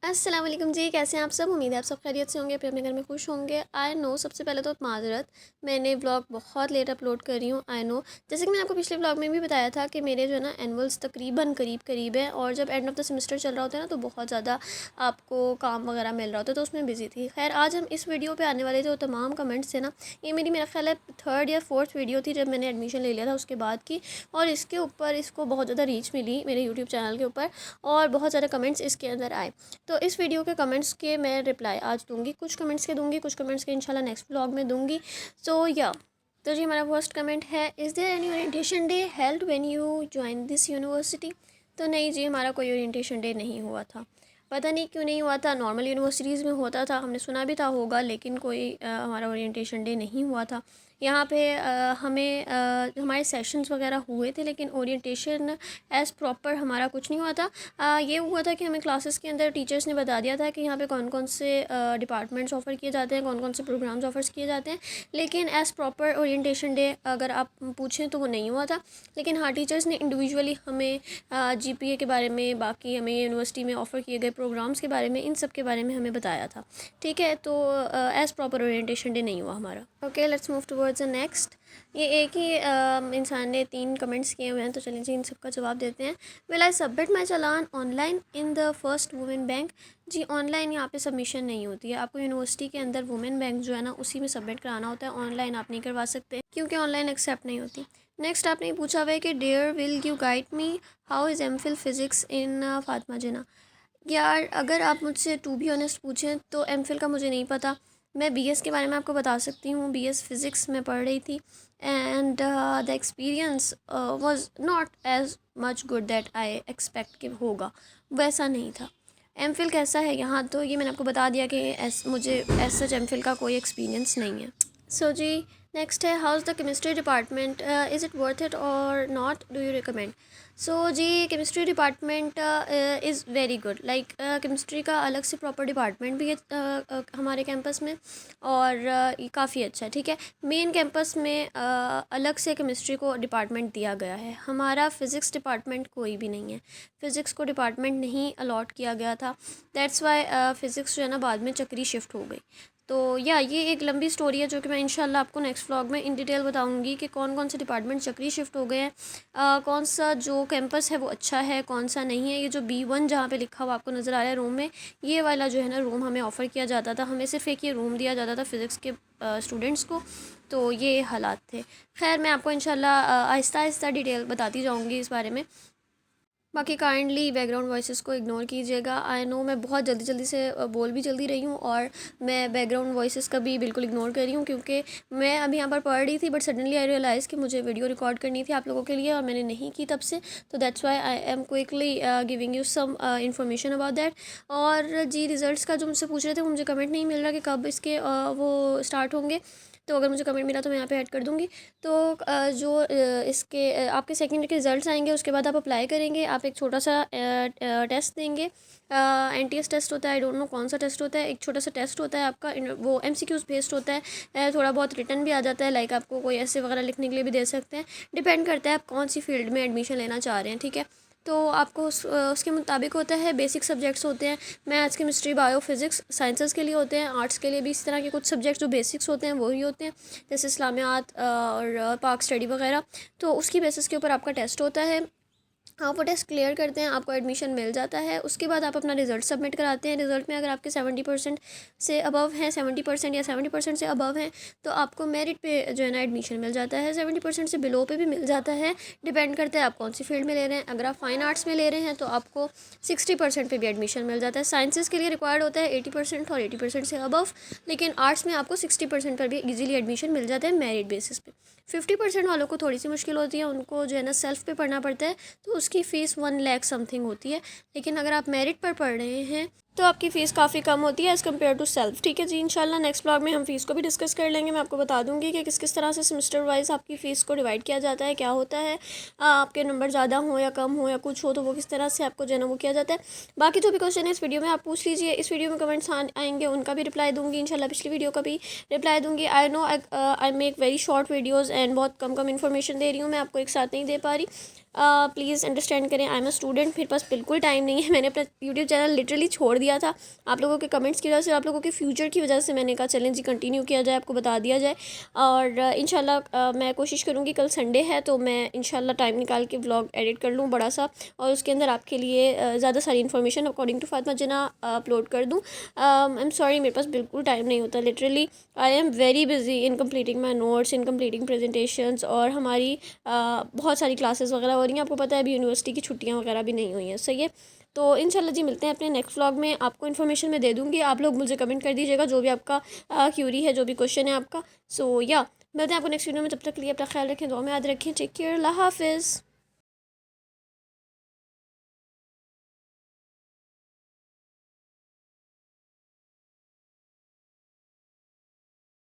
अस्सलाम वालेकुम जी, कैसे हैं आप सब। उम्मीद है आप सब खैरियत से होंगे, अपने घर में खुश होंगे। आई नो, सबसे पहले तो माजरत, मैंने व्लॉग बहुत लेट अपलोड कर रही हूँ। आई नो, जैसे कि मैंने आपको पिछले व्लॉग में भी बताया था कि मेरे जो है ना एनुअल्स तकरीबन करीब है, और जब एंड ऑफ द सेमेस्टर चल रहा होता है ना तो बहुत ज़्यादा आपको काम वगैरह मिल रहा होता है, तो उसमें बिजी थी। खैर, आज हम इस वीडियो पर आने वाले जो तमाम कमेंट्स थे ना, ये मेरा ख्याल है 3rd या 4th वीडियो थी जब मैंने एडमिशन ले लिया था उसके बाद की, और इसके ऊपर इसको बहुत ज़्यादा रीच मिली मेरे यूट्यूब चैनल के ऊपर, और बहुत ज़्यादा कमेंट्स इसके अंदर आए। तो इस वीडियो के कमेंट्स के मैं रिप्लाई आज दूंगी, कुछ कमेंट्स के दूंगी, कुछ कमेंट्स के इंशाल्लाह नेक्स्ट व्लॉग में दूंगी। सो या, तो जी हमारा फर्स्ट कमेंट है, is there any orientation day held when you join this university. तो नहीं जी, हमारा कोई ओरिएंटेशन डे नहीं हुआ था। पता नहीं क्यों नहीं हुआ था, नॉर्मल यूनिवर्सिटीज़ में होता था, हमने सुना भी था होगा, लेकिन कोई हमारा ओरिएंटेशन डे नहीं हुआ था। यहाँ पे हमें हमारे सेशंस वगैरह हुए थे, लेकिन ओरिएंटेशन एज़ प्रॉपर हमारा कुछ नहीं हुआ था। ये हुआ था कि हमें क्लासेस के अंदर टीचर्स ने बता दिया था कि यहाँ पे कौन कौन से डिपार्टमेंट्स ऑफ़र किए जाते हैं, कौन कौन से प्रोग्राम्स ऑफ़र्स किए जाते हैं, लेकिन एज़ प्रॉपर ओरिएंटेशन डे अगर आप पूछें तो वो नहीं हुआ था। लेकिन हाँ, टीचर्स ने इंडिविजुअली हमें जीपीए के बारे में, बाकी हमें यूनिवर्सिटी में ऑफ़र किए गए प्रोग्राम्स के बारे में, इन सब के बारे में हमें बताया था। ठीक है, तो एज़ प्रॉपर ओरिएंटेशन डे नहीं हुआ हमारा। Okay, let's move towards the next. ये एक ही इंसान ने 3 कमेंट्स किए हुए हैं, तो चलिए जी इन सब का जवाब देते हैं। विल आई सबमिट माई चालान online in the first women bank. जी, ऑनलाइन यहाँ पे सबमिशन नहीं होती है, आपको यूनिवर्सिटी के अंदर वुमेन बैंक जो है ना उसी में सबमिट कराना होता है। ऑनलाइन आप नहीं करवा सकते क्योंकि ऑनलाइन एक्सेप्ट नहीं होती। नेक्स्ट आपने पूछा हुआ है कि dear will you guide me how is M Phil physics in Fatima Jinnah. यार, अगर आप मुझसे टू बी ऑनेस्ट पूछें तो एम फिल का मुझे नहीं पता। मैं बीएस के बारे में आपको बता सकती हूँ, बीएस फ़िज़िक्स में पढ़ रही थी, and the experience was not as much good that I expect कि होगा, वैसा नहीं था। एम फिल कैसा है यहाँ, तो ये मैंने आपको बता दिया कि मुझे एज सच एम फिल का कोई एक्सपीरियंस नहीं है। सो जी, नेक्स्ट है, how is the chemistry department, is it worth it और not, do you recommend. So जी, chemistry department is very good. Like chemistry का अलग से प्रॉपर डिपार्टमेंट भी है हमारे कैंपस में, और ये काफ़ी अच्छा है। ठीक है, मेन कैंपस में अलग से केमिस्ट्री को डिपार्टमेंट दिया गया है। हमारा फ़िज़िक्स डिपार्टमेंट कोई भी नहीं है, फ़िज़िक्स को डिपार्टमेंट नहीं अलॉट किया गया था। दैट्स वाई फ़िज़िक्स जो है ना बाद में चक्री शिफ्ट हो गई। तो या, ये एक लंबी स्टोरी है जो कि मैं इंशाल्लाह आपको नेक्स्ट व्लॉग में इन डिटेल बताऊंगी कि कौन कौन से डिपार्टमेंट चक्री शिफ्ट हो गए हैं, कौन सा जो कैंपस है वो अच्छा है, कौन सा नहीं है। ये जो B1 जहाँ पे लिखा हुआ आपको नज़र आ रहा है रूम में, ये वाला जो है ना रूम हमें ऑफ़र किया जाता था, हमें सिर्फ एक ये रूम दिया जाता था फ़िज़िक्स के स्टूडेंट्स को। तो ये हालात थे। खैर, मैं आपको इंशाल्लाह आहिस्ता आहिस्ता डिटेल बताती जाऊँगी इस बारे में। बाकी काइंडली बैकग्राउंड वॉइसेस को इग्नोर कीजिएगा। आई नो मैं बहुत जल्दी से बोल भी जल्दी रही हूँ, और मैं बैकग्राउंड वॉइसेस का भी बिल्कुल इग्नोर कर रही हूँ, क्योंकि मैं अभी यहाँ पर पढ़ रही थी, बट सडनली आई रियलाइज़ कि मुझे वीडियो रिकॉर्ड करनी थी आप लोगों के लिए, और मैंने नहीं की तब से। तो that's why I am quickly giving you some information about that. और जी, रिज़ल्ट का जो मुझसे पूछ रहे थे, मुझे कमेंट नहीं मिल रहा कि कब इसके वो स्टार्ट होंगे, तो अगर मुझे कमेंट मिला तो मैं यहाँ पे ऐड कर दूँगी। तो जो इसके आपके सेकंड के रिज़ल्ट्स आएंगे, उसके बाद आप अप्लाई करेंगे, आप एक छोटा सा टेस्ट देंगे। एनटीएस टेस्ट होता है, आई डोंट नो कौन सा टेस्ट होता है, एक छोटा सा टेस्ट होता है आपका, वो एमसीक्यूज़ बेस्ड होता है, थोड़ा बहुत रिटन भी आ जाता है, लाइक आपको कोई ऐसे वगैरह लिखने के लिए भी दे सकते हैं। डिपेंड करता है आप कौन सी फील्ड में एडमिशन लेना चाह रहे हैं। ठीक है, तो आपको उसके मुताबिक होता है। बेसिक सब्जेक्ट्स होते हैं, maths, chemistry, bio, physics, sciences के लिए होते हैं। आर्ट्स के लिए भी इस तरह के कुछ सब्जेक्ट्स जो बेसिक्स होते हैं वही होते हैं, जैसे इस्लामियात और पाक स्टडी वगैरह। तो उसकी बेसिस के ऊपर आपका टेस्ट होता है, आप वो टेस्ट क्लियर करते हैं, आपको एडमिशन मिल जाता है। उसके बाद आप अपना रिज़ल्ट सबमिट कराते हैं। रिज़ल्ट में अगर आपके 70% से अबव हैं, 70% या 70% से अबव हैं, तो आपको मेरिट पे जो है ना एडमिशन मिल जाता है। 70% से बिलो पे भी मिल जाता है, डिपेंड करता है आप कौन सी फील्ड में ले रहे हैं। अगर आप फाइन आर्ट्स में ले रहे हैं तो आपको 60% पे भी एडमिशन मिल जाता है। साइंसेस के लिए रिक्वायर्ड होता है 80% और 80% से अबव, लेकिन आर्ट्स में आपको 60% पर भी ईजिली एडमिशन मिल जाता है मेरिट बेसिस पे। 50% वालों को थोड़ी सी मुश्किल होती है, उनको जो है ना सेल्फ पे पढ़ना पड़ता है, तो उसकी फ़ीस 1 लाख समथिंग होती है। लेकिन अगर आप मेरिट पर पढ़ रहे हैं तो आपकी फ़ीस काफ़ी कम होती है एज़ कम्पेयर टू सेल्फ। ठीक है जी, इंशाल्लाह नेक्स्ट ब्लॉग में हम फ़ीस को भी डिस्कस कर लेंगे। मैं आपको बता दूंगी कि किस किस तरह से सेमेस्टर वाइज आपकी फ़ीस को डिवाइड किया जाता है, क्या होता है, आपके नंबर ज़्यादा हो या कम हो या कुछ हो तो वो किस तरह से आपको जो है ना वो किया जाता है। बाकी जो भी क्वेश्चन है इस वीडियो में आप पूछ लीजिए, इस वीडियो में कमेंट्स आएंगे, उनका भी रिप्लाई दूँगी इंशाल्लाह, पिछली वीडियो का भी रिप्लाई दूँगी। I know I make very short videos and बहुत कम इन्फॉर्मेशन दे रही हूँ, मैं आपको एक साथ नहीं दे पा रही। प्लीज़ अंडरस्टैंड करें, आई एम अ स्टूडेंट, मेरे पास बिल्कुल टाइम नहीं है। मैंने अपना यूट्यूब चैनल लिटरली छोड़ दिया दिया था। आप लोगों के कमेंट्स की वजह से, आप लोगों के फ्यूचर की वजह से मैंने कहा चैलेंज कंटिन्यू किया जाए, आपको बता दिया जाए। और इंशाल्लाह मैं कोशिश करूँगी, कल संडे है तो मैं इंशाल्लाह टाइम निकाल के व्लॉग एडिट कर लूँ बड़ा सा, और उसके अंदर आपके लिए ज़्यादा सारी इन्फॉर्मेशन अकॉर्डिंग टू फातिमा जना अपलोड कर दूँ। आई एम सॉरी, मेरे पास बिल्कुल टाइम नहीं होता। Literally I am very busy in completing my notes, in completing presentations, और हमारी बहुत सारी क्लासेस वगैरह हो रही हैं। आपको पता है अभी यूनिवर्सिटी की छुट्टियां वगैरह भी नहीं हुई हैं। सही है, तो इंशाल्लाह जी मिलते हैं अपने नेक्स्ट व्लॉग में। आपको इन्फॉर्मेशन मैं दे दूँगी, आप लोग मुझे कमेंट कर दीजिएगा जो भी आपका क्यूरी है, जो भी क्वेश्चन है आपका। सो या मिलते हैं आपको नेक्स्ट वीडियो में। तब तक के लिए अपना ख्याल रखें, दुआ में याद रखें। टेक केयर, अल्लाह हाफिज़।